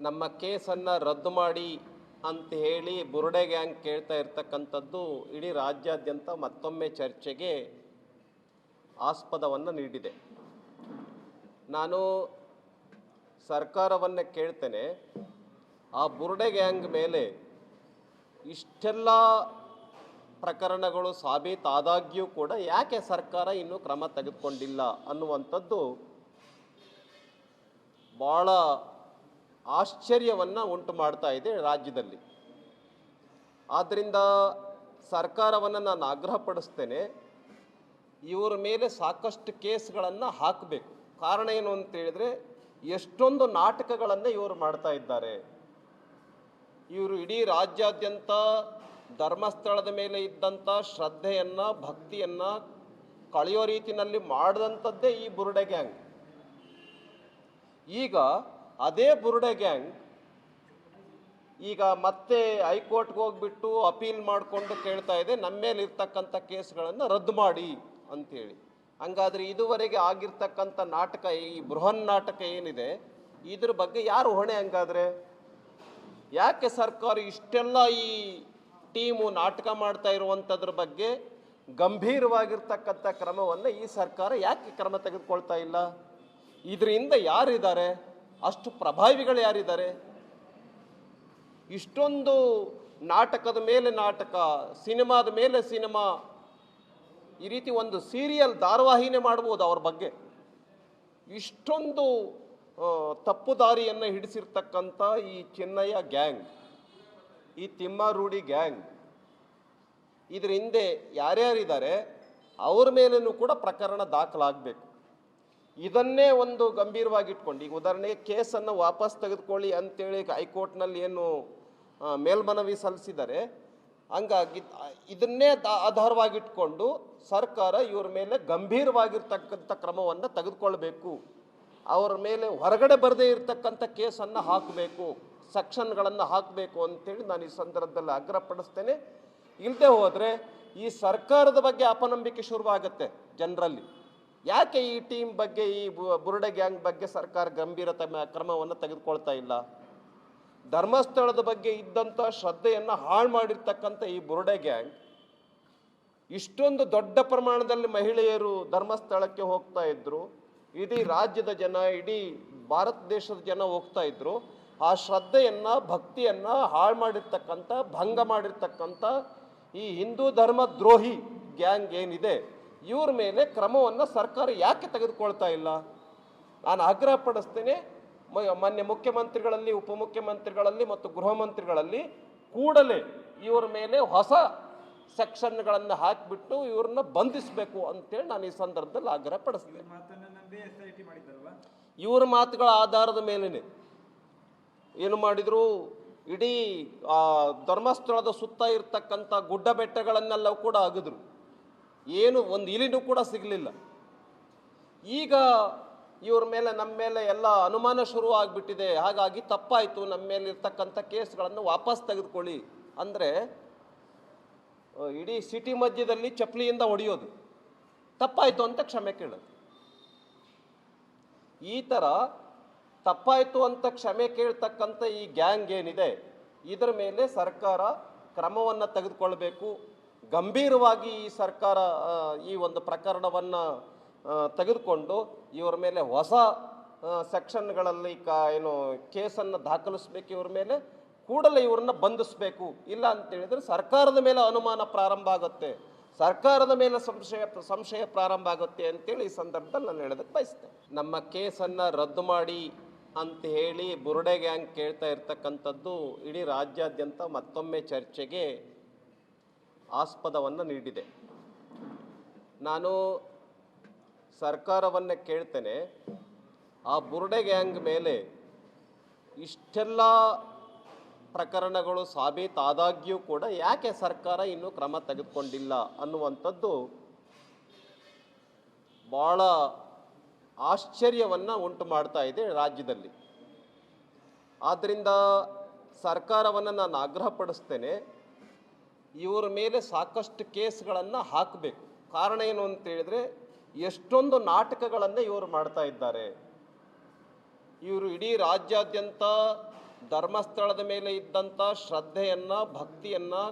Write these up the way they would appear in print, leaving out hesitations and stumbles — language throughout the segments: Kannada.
ನಮ್ಮ ಕೇಸನ್ನು ರದ್ದು ಮಾಡಿ ಅಂತ ಹೇಳಿ ಬುರುಡೆ ಗ್ಯಾಂಗ್ ಕೇಳ್ತಾ ಇರ್ತಕ್ಕಂಥದ್ದು ಇಡೀ ರಾಜ್ಯಾದ್ಯಂತ ಮತ್ತೊಮ್ಮೆ ಚರ್ಚೆಗೆ ಆಸ್ಪದವನ್ನು ನೀಡಿದೆ. ನಾನು ಸರ್ಕಾರವನ್ನು ಕೇಳ್ತೇನೆ, ಆ ಬುರುಡೆ ಗ್ಯಾಂಗ್ ಮೇಲೆ ಇಷ್ಟೆಲ್ಲ ಪ್ರಕರಣಗಳು ಸಾಬೀತಾದಾಗ್ಯೂ ಕೂಡ ಯಾಕೆ ಸರ್ಕಾರ ಇನ್ನೂ ಕ್ರಮ ತೆಗೆದುಕೊಂಡಿಲ್ಲ ಅನ್ನುವಂಥದ್ದು ಭಾಳ ಆಶ್ಚರ್ಯವನ್ನು ಉಂಟು ಮಾಡ್ತಾ ಇದೆ ರಾಜ್ಯದಲ್ಲಿ. ಆದ್ದರಿಂದ ಸರ್ಕಾರವನ್ನು ನಾನು ಆಗ್ರಹಪಡಿಸ್ತೇನೆ, ಇವರ ಮೇಲೆ ಸಾಕಷ್ಟು ಕೇಸ್ಗಳನ್ನು ಹಾಕಬೇಕು. ಕಾರಣ ಏನು ಅಂತೇಳಿದರೆ, ಎಷ್ಟೊಂದು ನಾಟಕಗಳನ್ನು ಇವರು ಮಾಡ್ತಾ ಇದ್ದಾರೆ. ಇವರು ಇಡೀ ರಾಜ್ಯಾದ್ಯಂತ ಧರ್ಮಸ್ಥಳದ ಮೇಲೆ ಇದ್ದಂಥ ಶ್ರದ್ಧೆಯನ್ನು, ಭಕ್ತಿಯನ್ನು ಕಳೆಯೋ ರೀತಿಯಲ್ಲಿ ಮಾಡಿದಂಥದ್ದೇ ಈ ಬುರುಡೆ ಗ್ಯಾಂಗ್. ಈಗ ಅದೇ ಬುರುಡೆ ಗ್ಯಾಂಗ್ ಈಗ ಮತ್ತೆ ಹೈಕೋರ್ಟ್ಗೆ ಹೋಗ್ಬಿಟ್ಟು ಅಪೀಲ್ ಮಾಡಿಕೊಂಡು ಕೇಳ್ತಾ ಇದೆ, ನಮ್ಮ ಮೇಲೆ ಇರ್ತಕ್ಕಂಥ ಕೇಸ್ಗಳನ್ನು ರದ್ದು ಮಾಡಿ ಅಂಥೇಳಿ. ಹಂಗಾದ್ರೆ ಇದುವರೆಗೆ ಆಗಿರ್ತಕ್ಕಂಥ ನಾಟಕ, ಈ ಬೃಹನ್ ನಾಟಕ ಏನಿದೆ, ಇದ್ರ ಬಗ್ಗೆ ಯಾರು ಹೊಣೆ? ಹಂಗಾದ್ರೆ ಯಾಕೆ ಸರ್ಕಾರ ಇಷ್ಟೆಲ್ಲ ಈ ಟೀಮು ನಾಟಕ ಮಾಡ್ತಾ ಇರುವಂಥದ್ರ ಬಗ್ಗೆ ಗಂಭೀರವಾಗಿರ್ತಕ್ಕಂಥ ಕ್ರಮವನ್ನು ಈ ಸರ್ಕಾರ ಯಾಕೆ ಕ್ರಮ ತೆಗೆದುಕೊಳ್ತಾ ಇಲ್ಲ? ಇದರಿಂದ ಯಾರಿದ್ದಾರೆ? ಅಷ್ಟು ಪ್ರಭಾವಿಗಳು ಯಾರಿದ್ದಾರೆ? ಇಷ್ಟೊಂದು ನಾಟಕದ ಮೇಲೆ ನಾಟಕ, ಸಿನಿಮಾದ ಮೇಲೆ ಸಿನಿಮಾ, ಈ ರೀತಿ ಒಂದು ಸೀರಿಯಲ್ ಧಾರಾವಾಹಿನೇ ಮಾಡ್ಬೋದು ಅವ್ರ ಬಗ್ಗೆ. ಇಷ್ಟೊಂದು ತಪ್ಪು ದಾರಿಯನ್ನು ಹಿಡಿಸಿರ್ತಕ್ಕಂಥ ಈ ಚಿನ್ನಯ್ಯ ಗ್ಯಾಂಗ್, ಈ ತಿಮ್ಮಾರೂಢಿ ಗ್ಯಾಂಗ್, ಇದ್ರ ಹಿಂದೆ ಯಾರ್ಯಾರಿದ್ದಾರೆ ಅವ್ರ ಮೇಲೂ ಕೂಡ ಪ್ರಕರಣ ದಾಖಲಾಗಬೇಕು. ಇದನ್ನೇ ಒಂದು ಗಂಭೀರವಾಗಿಟ್ಕೊಂಡು, ಈಗ ಉದಾಹರಣೆಗೆ ಕೇಸನ್ನು ವಾಪಸ್ ತೆಗೆದುಕೊಳ್ಳಿ ಅಂತೇಳಿ ಹೈಕೋರ್ಟ್ನಲ್ಲಿ ಏನು ಮೇಲ್ಮನವಿ ಸಲ್ಲಿಸಿದ್ದಾರೆ, ಹಂಗಾಗಿ ಇದನ್ನೇ ಆಧಾರವಾಗಿಟ್ಕೊಂಡು ಸರ್ಕಾರ ಇವ್ರ ಮೇಲೆ ಗಂಭೀರವಾಗಿರ್ತಕ್ಕಂಥ ಕ್ರಮವನ್ನು ತೆಗೆದುಕೊಳ್ಬೇಕು. ಅವರ ಮೇಲೆ ಹೊರಗಡೆ ಬರದೇ ಇರತಕ್ಕಂಥ ಕೇಸನ್ನು ಹಾಕಬೇಕು, ಸೆಕ್ಷನ್ಗಳನ್ನು ಹಾಕಬೇಕು ಅಂತೇಳಿ ನಾನು ಈ ಸಂದರ್ಭದಲ್ಲಿ ಆಗ್ರಹಪಡಿಸ್ತೇನೆ. ಇಲ್ಲದೆ ಹೋದರೆ ಈ ಸರ್ಕಾರದ ಬಗ್ಗೆ ಅಪನಂಬಿಕೆ ಶುರುವಾಗುತ್ತೆ ಜನರಲ್ಲಿ. ಯಾಕೆ ಈ ಟೀಮ್ ಬಗ್ಗೆ, ಈ ಬುರುಡೆ ಗ್ಯಾಂಗ್ ಬಗ್ಗೆ ಸರ್ಕಾರ ಗಂಭೀರತೆ ಕ್ರಮವನ್ನು ತೆಗೆದುಕೊಳ್ತಾ ಇಲ್ಲ? ಧರ್ಮಸ್ಥಳದ ಬಗ್ಗೆ ಇದ್ದಂಥ ಶ್ರದ್ಧೆಯನ್ನು ಹಾಳು ಮಾಡಿರ್ತಕ್ಕಂಥ ಈ ಬುರುಡೆ ಗ್ಯಾಂಗ್, ಇಷ್ಟೊಂದು ದೊಡ್ಡ ಪ್ರಮಾಣದಲ್ಲಿ ಮಹಿಳೆಯರು ಧರ್ಮಸ್ಥಳಕ್ಕೆ ಹೋಗ್ತಾ ಇದ್ರು, ಇಡೀ ರಾಜ್ಯದ ಜನ, ಇಡೀ ಭಾರತ ದೇಶದ ಜನ ಹೋಗ್ತಾ ಇದ್ರು. ಆ ಶ್ರದ್ಧೆಯನ್ನು, ಭಕ್ತಿಯನ್ನು ಹಾಳು ಮಾಡಿರ್ತಕ್ಕಂಥ, ಭಂಗ ಮಾಡಿರ್ತಕ್ಕಂಥ ಈ ಹಿಂದೂ ಧರ್ಮ ದ್ರೋಹಿ ಗ್ಯಾಂಗ್ ಏನಿದೆ, ಇವ್ರ ಮೇಲೆ ಕ್ರಮವನ್ನು ಸರ್ಕಾರ ಯಾಕೆ ತೆಗೆದುಕೊಳ್ತಾ ಇಲ್ಲ? ನಾನು ಆಗ್ರಹಪಡಿಸ್ತೇನೆ, ಮಾನ್ಯ ಮುಖ್ಯಮಂತ್ರಿಗಳಲ್ಲಿ, ಉಪಮುಖ್ಯಮಂತ್ರಿಗಳಲ್ಲಿ ಮತ್ತು ಗೃಹ ಮಂತ್ರಿಗಳಲ್ಲಿ ಕೂಡಲೇ ಇವರ ಮೇಲೆ ಹೊಸ ಸೆಕ್ಷನ್ಗಳನ್ನು ಹಾಕಿಬಿಟ್ಟು ಇವ್ರನ್ನ ಬಂಧಿಸಬೇಕು ಅಂತೇಳಿ ನಾನು ಈ ಸಂದರ್ಭದಲ್ಲಿ ಆಗ್ರಹಪಡಿಸ್ತೇನೆ. ಇವರ ಮಾತುಗಳ ಆಧಾರದ ಮೇಲೇ ಏನು ಮಾಡಿದ್ರು, ಇಡೀ ಧರ್ಮಸ್ಥಳದ ಸುತ್ತ ಇರ್ತಕ್ಕಂಥ ಗುಡ್ಡ ಬೆಟ್ಟಗಳನ್ನೆಲ್ಲ ಕೂಡ ಅಗಿದ್ರು, ಏನು ಒಂದು ಇಲಿನೂ ಕೂಡ ಸಿಗಲಿಲ್ಲ. ಈಗ ಇವ್ರ ಮೇಲೆ, ನಮ್ಮ ಮೇಲೆ ಎಲ್ಲ ಅನುಮಾನ ಶುರು ಆಗಿಬಿಟ್ಟಿದೆ. ಹಾಗಾಗಿ ತಪ್ಪಾಯಿತು, ನಮ್ಮ ಮೇಲೆ ಇರ್ತಕ್ಕಂಥ ಕೇಸ್ಗಳನ್ನು ವಾಪಸ್ ತೆಗೆದುಕೊಳ್ಳಿ ಅಂದರೆ ಇಡೀ ಸಿಟಿ ಮಧ್ಯದಲ್ಲಿ ಚಪ್ಪಲಿಯಿಂದ ಹೊಡೆಯೋದು, ತಪ್ಪಾಯಿತು ಅಂತ ಕ್ಷಮೆ ಕೇಳೋದು. ಈ ಥರ ತಪ್ಪಾಯಿತು ಅಂತ ಕ್ಷಮೆ ಕೇಳ್ತಕ್ಕಂಥ ಈ ಗ್ಯಾಂಗ್ ಏನಿದೆ, ಇದರ ಮೇಲೆ ಸರ್ಕಾರ ಕ್ರಮವನ್ನು ತೆಗೆದುಕೊಳ್ಬೇಕು. ಗಂಭೀರವಾಗಿ ಈ ಸರ್ಕಾರ ಈ ಒಂದು ಪ್ರಕರಣವನ್ನು ತೆಗೆದುಕೊಂಡು ಇವರ ಮೇಲೆ ಹೊಸ ಸೆಕ್ಷನ್ಗಳಲ್ಲಿ ಏನು ಕೇಸನ್ನು ದಾಖಲಿಸಬೇಕು, ಇವ್ರ ಮೇಲೆ ಕೂಡಲೇ ಇವ್ರನ್ನ ಬಂಧಿಸಬೇಕು. ಇಲ್ಲ ಅಂತೇಳಿದರೆ ಸರ್ಕಾರದ ಮೇಲೆ ಅನುಮಾನ ಪ್ರಾರಂಭ ಆಗುತ್ತೆ, ಸರ್ಕಾರದ ಮೇಲೆ ಸಂಶಯ ಪ್ರಾರಂಭ ಆಗುತ್ತೆ ಅಂತೇಳಿ ಈ ಸಂದರ್ಭದಲ್ಲಿ ನಾನು ಹೇಳೋದಕ್ಕೆ ಬಯಸ್ತೇನೆ. ನಮ್ಮ ಕೇಸನ್ನು ರದ್ದು ಮಾಡಿ ಅಂತ ಹೇಳಿ ಬುರುಡೆ ಗ್ಯಾಂಗ್ ಕೇಳ್ತಾ ಇರ್ತಕ್ಕಂಥದ್ದು ಇಡೀ ರಾಜ್ಯಾದ್ಯಂತ ಮತ್ತೊಮ್ಮೆ ಚರ್ಚೆಗೆ ಆಸ್ಪದವನ್ನು ನೀಡಿದೆ. ನಾನು ಸರ್ಕಾರವನ್ನು ಕೇಳ್ತೇನೆ, ಆ ಬುರುಡೆ ಗ್ಯಾಂಗ್ ಮೇಲೆ ಇಷ್ಟೆಲ್ಲ ಪ್ರಕರಣಗಳು ಸಾಬೀತಾದಾಗ್ಯೂ ಕೂಡ ಯಾಕೆ ಸರ್ಕಾರ ಇನ್ನೂ ಕ್ರಮ ತೆಗೆದುಕೊಂಡಿಲ್ಲ ಅನ್ನುವಂಥದ್ದು ಭಾಳ ಆಶ್ಚರ್ಯವನ್ನು ಉಂಟು ಮಾಡ್ತಾ ಇದೆ ರಾಜ್ಯದಲ್ಲಿ. ಆದ್ದರಿಂದ ಸರ್ಕಾರವನ್ನು ನಾನು ಆಗ್ರಹಪಡಿಸ್ತೇನೆ, ಇವರ ಮೇಲೆ ಸಾಕಷ್ಟು ಕೇಸ್ಗಳನ್ನು ಹಾಕಬೇಕು. ಕಾರಣ ಏನು ಅಂತೇಳಿದರೆ, ಎಷ್ಟೊಂದು ನಾಟಕಗಳನ್ನು ಇವರು ಮಾಡ್ತಾ ಇದ್ದಾರೆ. ಇವರು ಇಡೀ ರಾಜ್ಯಾದ್ಯಂತ ಧರ್ಮಸ್ಥಳದ ಮೇಲೆ ಇದ್ದಂಥ ಶ್ರದ್ಧೆಯನ್ನು ಭಕ್ತಿಯನ್ನು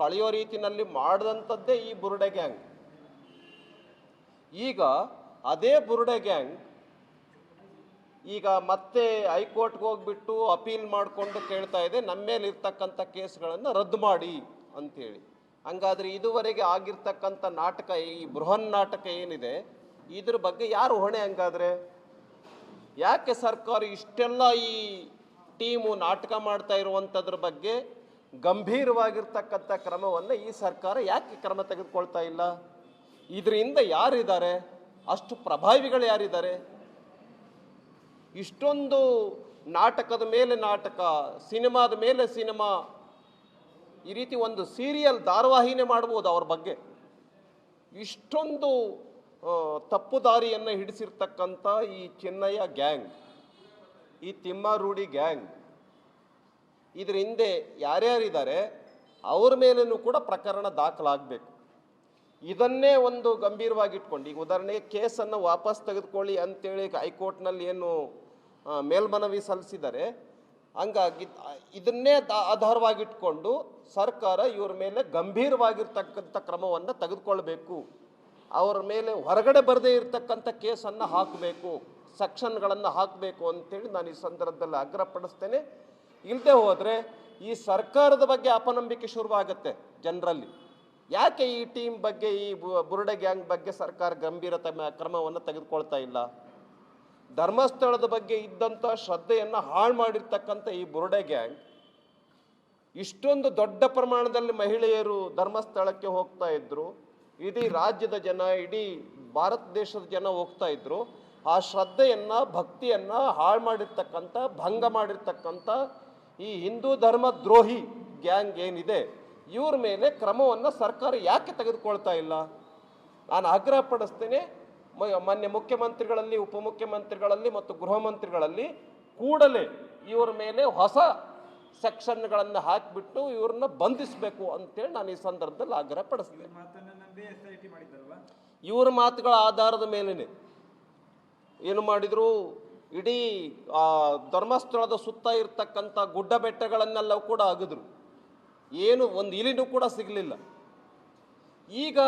ಕಳೆಯೋ ರೀತಿಯಲ್ಲಿ ಮಾಡಿದಂಥದ್ದೇ ಈ ಬುರುಡೆ ಗ್ಯಾಂಗ್. ಈಗ ಅದೇ ಬುರುಡೆ ಗ್ಯಾಂಗ್ ಈಗ ಮತ್ತೆ ಹೈಕೋರ್ಟ್ಗೆ ಹೋಗ್ಬಿಟ್ಟು ಅಪೀಲ್ ಮಾಡಿಕೊಂಡು ಕೇಳ್ತಾ ಇದೆ ನಮ್ಮ ಮೇಲೆ ಇರ್ತಕ್ಕಂಥ ಕೇಸ್ಗಳನ್ನು ರದ್ದು ಮಾಡಿ ಅಂತೇಳಿ. ಹಂಗಾದ್ರೆ ಇದುವರೆಗೆ ಆಗಿರ್ತಕ್ಕಂಥ ನಾಟಕ, ಈ ಬೃಹನ್ ನಾಟಕ ಏನಿದೆ, ಇದ್ರ ಬಗ್ಗೆ ಯಾರು ಹೊಣೆ? ಹಂಗಾದ್ರೆ ಯಾಕೆ ಸರ್ಕಾರ ಇಷ್ಟೆಲ್ಲ ಈ ಟೀಮು ನಾಟಕ ಮಾಡ್ತಾ ಇರುವಂಥದ್ರ ಬಗ್ಗೆ ಗಂಭೀರವಾಗಿರ್ತಕ್ಕಂಥ ಕ್ರಮವನ್ನು ಈ ಸರ್ಕಾರ ಯಾಕೆ ಕ್ರಮ ತೆಗೆದುಕೊಳ್ತಾ ಇಲ್ಲ? ಇದರಿಂದ ಯಾರಿದ್ದಾರೆ? ಅಷ್ಟು ಪ್ರಭಾವಿಗಳು ಯಾರಿದ್ದಾರೆ? ಇಷ್ಟೊಂದು ನಾಟಕದ ಮೇಲೆ ನಾಟಕ, ಸಿನಿಮಾದ ಮೇಲೆ ಸಿನಿಮಾ, ಈ ರೀತಿ ಒಂದು ಸೀರಿಯಲ್ ಧಾರಾವಾಹಿನೇ ಮಾಡ್ಬೋದು ಅವ್ರ ಬಗ್ಗೆ. ಇಷ್ಟೊಂದು ತಪ್ಪು ದಾರಿಯನ್ನು ಹಿಡಿಸಿರ್ತಕ್ಕಂಥ ಈ ಚಿನ್ನಯ್ಯ ಗ್ಯಾಂಗ್, ಈ ತಿಮ್ಮಾರೂಢಿ ಗ್ಯಾಂಗ್, ಇದ್ರ ಹಿಂದೆ ಯಾರ್ಯಾರಿದ್ದಾರೆ ಅವ್ರ ಮೇಲೂ ಕೂಡ ಪ್ರಕರಣ ದಾಖಲಾಗಬೇಕು. ಇದನ್ನೇ ಒಂದು ಗಂಭೀರವಾಗಿಟ್ಕೊಂಡು, ಈಗ ಉದಾಹರಣೆಗೆ ಕೇಸನ್ನು ವಾಪಸ್ ತೆಗೆದುಕೊಳ್ಳಿ ಅಂತೇಳಿ ಹೈಕೋರ್ಟ್ನಲ್ಲಿ ಏನು ಮೇಲ್ಮನವಿ ಸಲ್ಲಿಸಿದ್ದಾರೆ, ಹಂಗಾಗಿ ಇದನ್ನೇ ಆಧಾರವಾಗಿಟ್ಕೊಂಡು ಸರ್ಕಾರ ಇವ್ರ ಮೇಲೆ ಗಂಭೀರವಾಗಿರ್ತಕ್ಕಂಥ ಕ್ರಮವನ್ನು ತೆಗೆದುಕೊಳ್ಬೇಕು. ಅವರ ಮೇಲೆ ಹೊರಗಡೆ ಬರದೇ ಇರತಕ್ಕಂಥ ಕೇಸನ್ನು ಹಾಕಬೇಕು, ಸೆಕ್ಷನ್ಗಳನ್ನು ಹಾಕಬೇಕು ಅಂತೇಳಿ ನಾನು ಈ ಸಂದರ್ಭದಲ್ಲಿ ಆಗ್ರಹಪಡಿಸ್ತೇನೆ. ಇಲ್ಲದೆ ಹೋದರೆ ಈ ಸರ್ಕಾರದ ಬಗ್ಗೆ ಅಪನಂಬಿಕೆ ಶುರುವಾಗುತ್ತೆ ಜನರಲ್ಲಿ. ಯಾಕೆ ಈ ಟೀಮ್ ಬಗ್ಗೆ, ಈ ಬುರುಡೆ ಗ್ಯಾಂಗ್ ಬಗ್ಗೆ ಸರ್ಕಾರ ಗಂಭೀರ ಕ್ರಮವನ್ನು ತೆಗೆದುಕೊಳ್ತಾ ಇಲ್ಲ? ಧರ್ಮಸ್ಥಳದ ಬಗ್ಗೆ ಇದ್ದಂಥ ಶ್ರದ್ಧೆಯನ್ನು ಹಾಳು ಮಾಡಿರ್ತಕ್ಕಂಥ ಈ ಬುರುಡೆ ಗ್ಯಾಂಗ್ ಇಷ್ಟೊಂದು ದೊಡ್ಡ ಪ್ರಮಾಣದಲ್ಲಿ ಮಹಿಳೆಯರು ಧರ್ಮಸ್ಥಳಕ್ಕೆ ಹೋಗ್ತಾ ಇದ್ರು, ಇಡೀ ರಾಜ್ಯದ ಜನ, ಇಡೀ ಭಾರತ ದೇಶದ ಜನ ಹೋಗ್ತಾ ಇದ್ರು. ಆ ಶ್ರದ್ಧೆಯನ್ನು ಭಕ್ತಿಯನ್ನು ಹಾಳು ಮಾಡಿರ್ತಕ್ಕಂಥ, ಭಂಗ ಮಾಡಿರ್ತಕ್ಕಂಥ ಈ ಹಿಂದೂ ಧರ್ಮ ದ್ರೋಹಿ ಗ್ಯಾಂಗ್ ಏನಿದೆ, ಇವ್ರ ಮೇಲೆ ಕ್ರಮವನ್ನು ಸರ್ಕಾರ ಯಾಕೆ ತೆಗೆದುಕೊಳ್ತಾ ಇಲ್ಲ? ನಾನು ಆಗ್ರಹಪಡಿಸ್ತೇನೆ, ಮಾನ್ಯ ಮುಖ್ಯಮಂತ್ರಿಗಳಲ್ಲಿ, ಉಪಮುಖ್ಯಮಂತ್ರಿಗಳಲ್ಲಿ ಮತ್ತು ಗೃಹ ಮಂತ್ರಿಗಳಲ್ಲಿ ಕೂಡಲೇ ಇವ್ರ ಮೇಲೆ ಹೊಸ ಸೆಕ್ಷನ್ಗಳನ್ನು ಹಾಕಿಬಿಟ್ಟು ಇವ್ರನ್ನ ಬಂಧಿಸಬೇಕು ಅಂತೇಳಿ ನಾನು ಈ ಸಂದರ್ಭದಲ್ಲಿ ಆಗ್ರಹಪಡಿಸ್ತೇನೆ. ಇವ್ರ ಮಾತುಗಳ ಆಧಾರದ ಮೇಲೇ ಏನು ಮಾಡಿದ್ರು, ಇಡೀ ಧರ್ಮಸ್ಥಳದ ಸುತ್ತ ಇರ್ತಕ್ಕಂಥ ಗುಡ್ಡ ಬೆಟ್ಟಗಳನ್ನೆಲ್ಲ ಕೂಡ ಅಗಿದ್ರು, ಏನು ಒಂದು ಇಲಿನೂ ಕೂಡ ಸಿಗಲಿಲ್ಲ. ಈಗ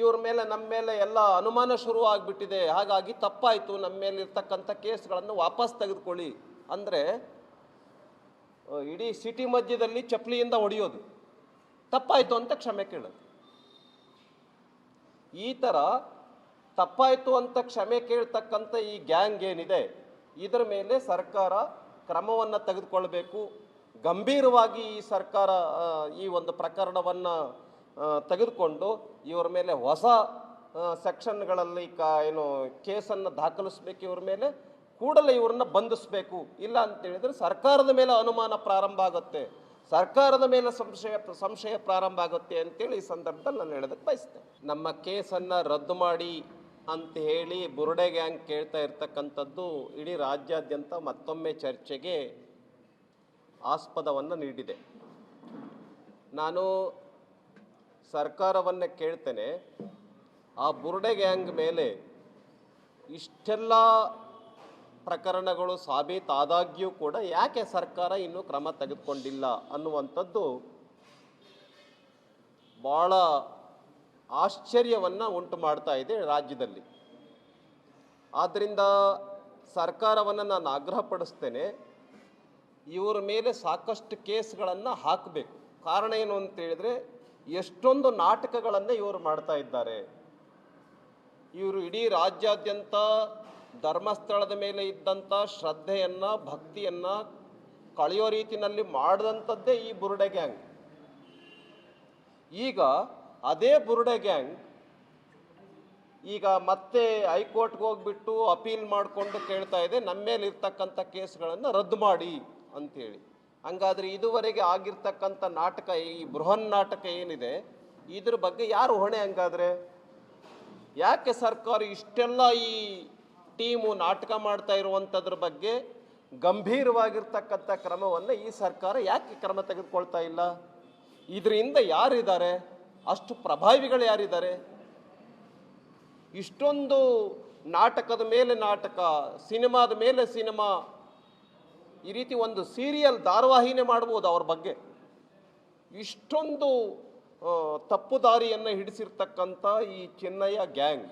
ಇವ್ರ ಮೇಲೆ, ನಮ್ಮ ಮೇಲೆ ಎಲ್ಲ ಅನುಮಾನ ಶುರು ಆಗಿಬಿಟ್ಟಿದೆ, ಹಾಗಾಗಿ ತಪ್ಪಾಯಿತು, ನಮ್ಮ ಮೇಲೆ ಇರ್ತಕ್ಕಂಥ ಕೇಸ್ಗಳನ್ನು ವಾಪಸ್ ತೆಗೆದುಕೊಳ್ಳಿ ಅಂದರೆ ಇಡೀ ಸಿಟಿ ಮಧ್ಯದಲ್ಲಿ ಚಪ್ಪಲಿಯಿಂದ ಹೊಡೆಯೋದು, ತಪ್ಪಾಯಿತು ಅಂತ ಕ್ಷಮೆ ಕೇಳೋದು. ಈ ಥರ ತಪ್ಪಾಯಿತು ಅಂತ ಕ್ಷಮೆ ಕೇಳ್ತಕ್ಕಂಥ ಈ ಗ್ಯಾಂಗ್ ಏನಿದೆ, ಇದರ ಮೇಲೆ ಸರ್ಕಾರ ಕ್ರಮವನ್ನು ತೆಗೆದುಕೊಳ್ಬೇಕು. ಗಂಭೀರವಾಗಿ ಈ ಸರ್ಕಾರ ಈ ಒಂದು ಪ್ರಕರಣವನ್ನು ತೆಗೆದುಕೊಂಡು ಇವ್ರ ಮೇಲೆ ಹೊಸ ಸೆಕ್ಷನ್ಗಳಲ್ಲಿ ಏನು ಕೇಸನ್ನು ದಾಖಲಿಸಬೇಕು, ಇವ್ರ ಮೇಲೆ ಕೂಡಲೇ ಇವ್ರನ್ನ ಬಂಧಿಸಬೇಕು. ಇಲ್ಲ ಅಂತೇಳಿದರೆ ಸರ್ಕಾರದ ಮೇಲೆ ಅನುಮಾನ ಪ್ರಾರಂಭ ಆಗುತ್ತೆ, ಸರ್ಕಾರದ ಮೇಲೆ ಸಂಶಯ ಪ್ರಾರಂಭ ಆಗುತ್ತೆ ಅಂತೇಳಿ ಈ ಸಂದರ್ಭದಲ್ಲಿ ನಾನು ಹೇಳೋದಕ್ಕೆ ಬಯಸ್ತೇನೆ. ನಮ್ಮ ಕೇಸನ್ನು ರದ್ದು ಮಾಡಿ ಅಂತ ಹೇಳಿ ಬುರುಡೆ ಗ್ಯಾಂಗ್ ಕೇಳ್ತಾ ಇರ್ತಕ್ಕಂಥದ್ದು ಇಡೀ ರಾಜ್ಯಾದ್ಯಂತ ಮತ್ತೊಮ್ಮೆ ಚರ್ಚೆಗೆ ಆಸ್ಪದವನ್ನು ನೀಡಿದೆ. ನಾನು ಸರ್ಕಾರವನ್ನು ಕೇಳ್ತೇನೆ, ಆ ಬುರುಡೆ ಗ್ಯಾಂಗ್ ಮೇಲೆ ಇಷ್ಟೆಲ್ಲ ಪ್ರಕರಣಗಳು ಸಾಬೀತಾದಾಗ್ಯೂ ಕೂಡ ಯಾಕೆ ಸರ್ಕಾರ ಇನ್ನೂ ಕ್ರಮ ತೆಗೆದುಕೊಂಡಿಲ್ಲ ಅನ್ನುವಂಥದ್ದು ಭಾಳ ಆಶ್ಚರ್ಯವನ್ನು ಉಂಟು ಮಾಡ್ತಾ ಇದೆ ರಾಜ್ಯದಲ್ಲಿ. ಆದ್ದರಿಂದ ಸರ್ಕಾರವನ್ನು ನಾನು ಆಗ್ರಹಪಡಿಸ್ತೇನೆ, ಇವರ ಮೇಲೆ ಸಾಕಷ್ಟು ಕೇಸ್ಗಳನ್ನು ಹಾಕಬೇಕು. ಕಾರಣ ಏನು ಅಂತೇಳಿದರೆ, ಎಷ್ಟೊಂದು ನಾಟಕಗಳನ್ನು ಇವರು ಮಾಡ್ತಾ ಇದ್ದಾರೆ. ಇವರು ಇಡೀ ರಾಜ್ಯಾದ್ಯಂತ ಧರ್ಮಸ್ಥಳದ ಮೇಲೆ ಇದ್ದಂಥ ಶ್ರದ್ಧೆಯನ್ನು ಭಕ್ತಿಯನ್ನು ಕಳೆಯೋ ರೀತಿಯಲ್ಲಿ ಮಾಡಿದಂಥದ್ದೇ ಈ ಬುರುಡೆ ಗ್ಯಾಂಗ್. ಈಗ ಅದೇ ಬುರುಡೆ ಗ್ಯಾಂಗ್ ಈಗ ಮತ್ತೆ ಹೈಕೋರ್ಟ್ಗೆ ಹೋಗ್ಬಿಟ್ಟು ಅಪೀಲ್ ಮಾಡಿಕೊಂಡು ಕೇಳ್ತಾ ಇದೆ ನಮ್ಮ ಮೇಲೆ ಇರ್ತಕ್ಕಂಥ ಕೇಸ್ಗಳನ್ನು ರದ್ದು ಮಾಡಿ ಅಂಥೇಳಿ. ಹಂಗಾದ್ರೆ ಇದುವರೆಗೆ ಆಗಿರ್ತಕ್ಕಂಥ ನಾಟಕ, ಈ ಬೃಹನ್ ನಾಟಕ ಏನಿದೆ, ಇದ್ರ ಬಗ್ಗೆ ಯಾರು ಹೊಣೆ? ಹಂಗಾದ್ರೆ ಯಾಕೆ ಸರ್ಕಾರ ಇಷ್ಟೆಲ್ಲ ಈ ಟೀಮು ನಾಟಕ ಮಾಡ್ತಾ ಇರುವಂಥದ್ರ ಬಗ್ಗೆ ಗಂಭೀರವಾಗಿರ್ತಕ್ಕಂಥ ಕ್ರಮವನ್ನು ಈ ಸರ್ಕಾರ ಯಾಕೆ ಕ್ರಮ ತೆಗೆದುಕೊಳ್ತಾ ಇಲ್ಲ? ಇದರಿಂದ ಯಾರಿದ್ದಾರೆ? ಅಷ್ಟು ಪ್ರಭಾವಿಗಳು ಯಾರಿದ್ದಾರೆ? ಇಷ್ಟೊಂದು ನಾಟಕದ ಮೇಲೆ ನಾಟಕ, ಸಿನಿಮಾದ ಮೇಲೆ ಸಿನಿಮಾ, ಈ ರೀತಿ ಒಂದು ಸೀರಿಯಲ್ ಧಾರಾವಾಹಿನೇ ಮಾಡ್ಬೋದು ಅವ್ರ ಬಗ್ಗೆ. ಇಷ್ಟೊಂದು ತಪ್ಪು ದಾರಿಯನ್ನು ಹಿಡಿಸಿರ್ತಕ್ಕಂಥ ಈ ಚಿನ್ನಯ್ಯ ಗ್ಯಾಂಗ್,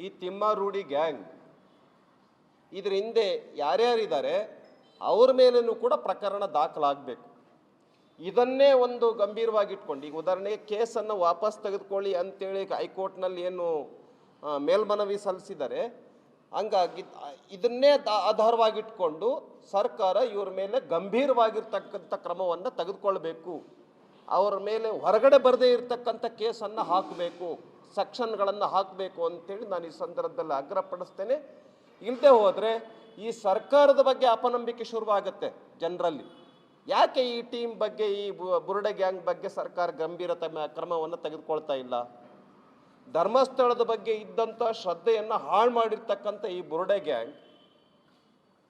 ಈ ತಿಮ್ಮಾರೂಢಿ ಗ್ಯಾಂಗ್, ಇದರ ಹಿಂದೆ ಯಾರ್ಯಾರಿದ್ದಾರೆ ಅವ್ರ ಮೇಲೂ ಕೂಡ ಪ್ರಕರಣ ದಾಖಲಾಗಬೇಕು. ಇದನ್ನೇ ಒಂದು ಗಂಭೀರವಾಗಿಟ್ಕೊಂಡು, ಈಗ ಉದಾಹರಣೆಗೆ ಕೇಸನ್ನು ವಾಪಸ್ ತೆಗೆದುಕೊಳ್ಳಿ ಅಂತೇಳಿ ಹೈಕೋರ್ಟ್ನಲ್ಲಿ ಏನು ಮೇಲ್ಮನವಿ ಸಲ್ಲಿಸಿದ್ದಾರೆ, ಹಂಗಾಗಿ ಇದನ್ನೇ ಆಧಾರವಾಗಿಟ್ಕೊಂಡು ಸರ್ಕಾರ ಇವ್ರ ಮೇಲೆ ಗಂಭೀರವಾಗಿರ್ತಕ್ಕಂಥ ಕ್ರಮವನ್ನು ತೆಗೆದುಕೊಳ್ಬೇಕು. ಅವರ ಮೇಲೆ ಹೊರಗಡೆ ಬರದೇ ಇರತಕ್ಕಂಥ ಕೇಸನ್ನು ಹಾಕಬೇಕು, ಸೆಕ್ಷನ್ಗಳನ್ನು ಹಾಕಬೇಕು ಅಂತೇಳಿ ನಾನು ಈ ಸಂದರ್ಭದಲ್ಲಿ ಆಗ್ರಹಪಡಿಸ್ತೇನೆ. ಇಲ್ಲದೆ ಹೋದರೆ ಈ ಸರ್ಕಾರದ ಬಗ್ಗೆ ಅಪನಂಬಿಕೆ ಶುರುವಾಗುತ್ತೆ ಜನರಲ್ಲಿ. ಯಾಕೆ ಈ ಟೀಮ್ ಬಗ್ಗೆ, ಈ ಬುರುಡೆ ಗ್ಯಾಂಗ್ ಬಗ್ಗೆ ಸರ್ಕಾರ ಗಂಭೀರತೆ ಕ್ರಮವನ್ನು ತೆಗೆದುಕೊಳ್ತಾ ಇಲ್ಲ? ಧರ್ಮಸ್ಥಳದ ಬಗ್ಗೆ ಇದ್ದಂಥ ಶ್ರದ್ಧೆಯನ್ನು ಹಾಳು ಮಾಡಿರ್ತಕ್ಕಂಥ ಈ ಬುರುಡೆ ಗ್ಯಾಂಗ್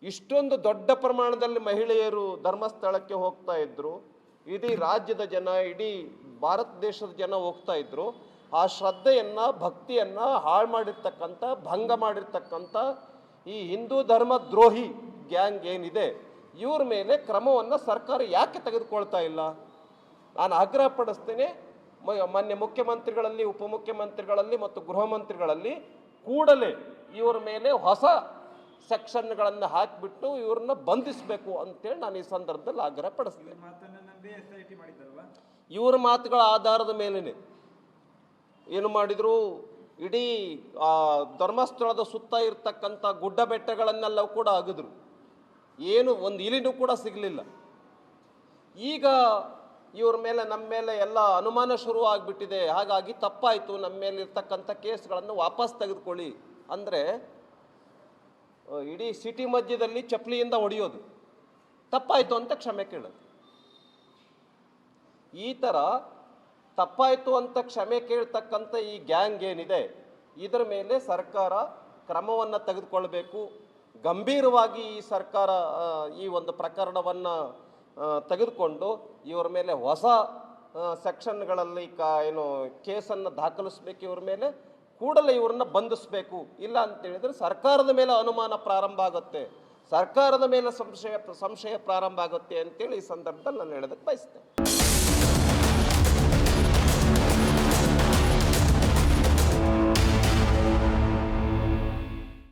ಇಷ್ಟೊಂದು ದೊಡ್ಡ ಪ್ರಮಾಣದಲ್ಲಿ ಮಹಿಳೆಯರು ಧರ್ಮಸ್ಥಳಕ್ಕೆ ಹೋಗ್ತಾ ಇದ್ರು, ಇಡೀ ರಾಜ್ಯದ ಜನ, ಇಡೀ ಭಾರತ ದೇಶದ ಜನ ಹೋಗ್ತಾ ಇದ್ರು. ಆ ಶ್ರದ್ಧೆಯನ್ನು, ಭಕ್ತಿಯನ್ನು ಹಾಳು ಮಾಡಿರ್ತಕ್ಕಂಥ, ಭಂಗ ಮಾಡಿರ್ತಕ್ಕಂಥ ಈ ಹಿಂದೂ ಧರ್ಮ ದ್ರೋಹಿ ಗ್ಯಾಂಗ್ ಏನಿದೆ, ಇವ್ರ ಮೇಲೆ ಕ್ರಮವನ್ನು ಸರ್ಕಾರ ಯಾಕೆ ತೆಗೆದುಕೊಳ್ತಾ ಇಲ್ಲ? ನಾನು ಆಗ್ರಹಪಡಿಸ್ತೇನೆ, ಮಾನ್ಯ ಮುಖ್ಯಮಂತ್ರಿಗಳಲ್ಲಿ, ಉಪಮುಖ್ಯಮಂತ್ರಿಗಳಲ್ಲಿ ಮತ್ತು ಗೃಹ ಮಂತ್ರಿಗಳಲ್ಲಿ ಕೂಡಲೇ ಇವ್ರ ಮೇಲೆ ಹೊಸ ಸೆಕ್ಷನ್ಗಳನ್ನು ಹಾಕಿಬಿಟ್ಟು ಇವ್ರನ್ನ ಬಂಧಿಸಬೇಕು ಅಂತೇಳಿ ನಾನು ಈ ಸಂದರ್ಭದಲ್ಲಿ ಆಗ್ರಹಪಡಿಸ್ತೇನೆ. ಇವ್ರ ಮಾತುಗಳ ಆಧಾರದ ಮೇಲೇ ಏನು ಮಾಡಿದ್ರು, ಇಡೀ ಧರ್ಮಸ್ಥಳದ ಸುತ್ತ ಇರ್ತಕ್ಕಂಥ ಗುಡ್ಡ ಬೆಟ್ಟಗಳನ್ನೆಲ್ಲ ಕೂಡ ಅಗಿದ್ರು, ಏನು ಒಂದು ಇಲಿನೂ ಕೂಡ ಸಿಗಲಿಲ್ಲ. ಈಗ ಇವ್ರ ಮೇಲೆ, ನಮ್ಮ ಮೇಲೆ ಎಲ್ಲ ಅನುಮಾನ ಶುರು ಆಗಿಬಿಟ್ಟಿದೆ, ಹಾಗಾಗಿ ತಪ್ಪಾಯಿತು, ನಮ್ಮ ಮೇಲೆ ಇರ್ತಕ್ಕಂಥ ಕೇಸ್ಗಳನ್ನು ವಾಪಸ್ ತೆಗೆದುಕೊಳ್ಳಿ ಅಂದರೆ ಇಡೀ ಸಿಟಿ ಮಧ್ಯದಲ್ಲಿ ಚಪ್ಪಲಿಯಿಂದ ಹೊಡೆಯೋದು, ತಪ್ಪಾಯಿತು ಅಂತ ಕ್ಷಮೆ ಕೇಳೋದು. ಈ ಥರ ತಪ್ಪಾಯಿತು ಅಂತ ಕ್ಷಮೆ ಕೇಳ್ತಕ್ಕಂಥ ಈ ಗ್ಯಾಂಗ್ ಏನಿದೆ, ಇದರ ಮೇಲೆ ಸರ್ಕಾರ ಕ್ರಮವನ್ನು ತೆಗೆದುಕೊಳ್ಬೇಕು. ಗಂಭೀರವಾಗಿ ಈ ಸರ್ಕಾರ ಈ ಒಂದು ಪ್ರಕರಣವನ್ನು ತೆಗೆದುಕೊಂಡು ಇವರ ಮೇಲೆ ಹೊಸ ಸೆಕ್ಷನ್ಗಳಲ್ಲಿ ಏನು ಕೇಸನ್ನು ದಾಖಲಿಸಬೇಕು, ಇವ್ರ ಮೇಲೆ ಕೂಡಲೇ ಇವ್ರನ್ನ ಬಂಧಿಸಬೇಕು. ಇಲ್ಲ ಅಂತೇಳಿದರೆ ಸರ್ಕಾರದ ಮೇಲೆ ಅನುಮಾನ ಪ್ರಾರಂಭ ಆಗುತ್ತೆ, ಸರ್ಕಾರದ ಮೇಲೆ ಸಂಶಯ ಪ್ರಾರಂಭ ಆಗುತ್ತೆ ಅಂತೇಳಿ ಈ ಸಂದರ್ಭದಲ್ಲಿ ನಾನು ಹೇಳೋದಕ್ಕೆ ಬಯಸ್ತೇನೆ.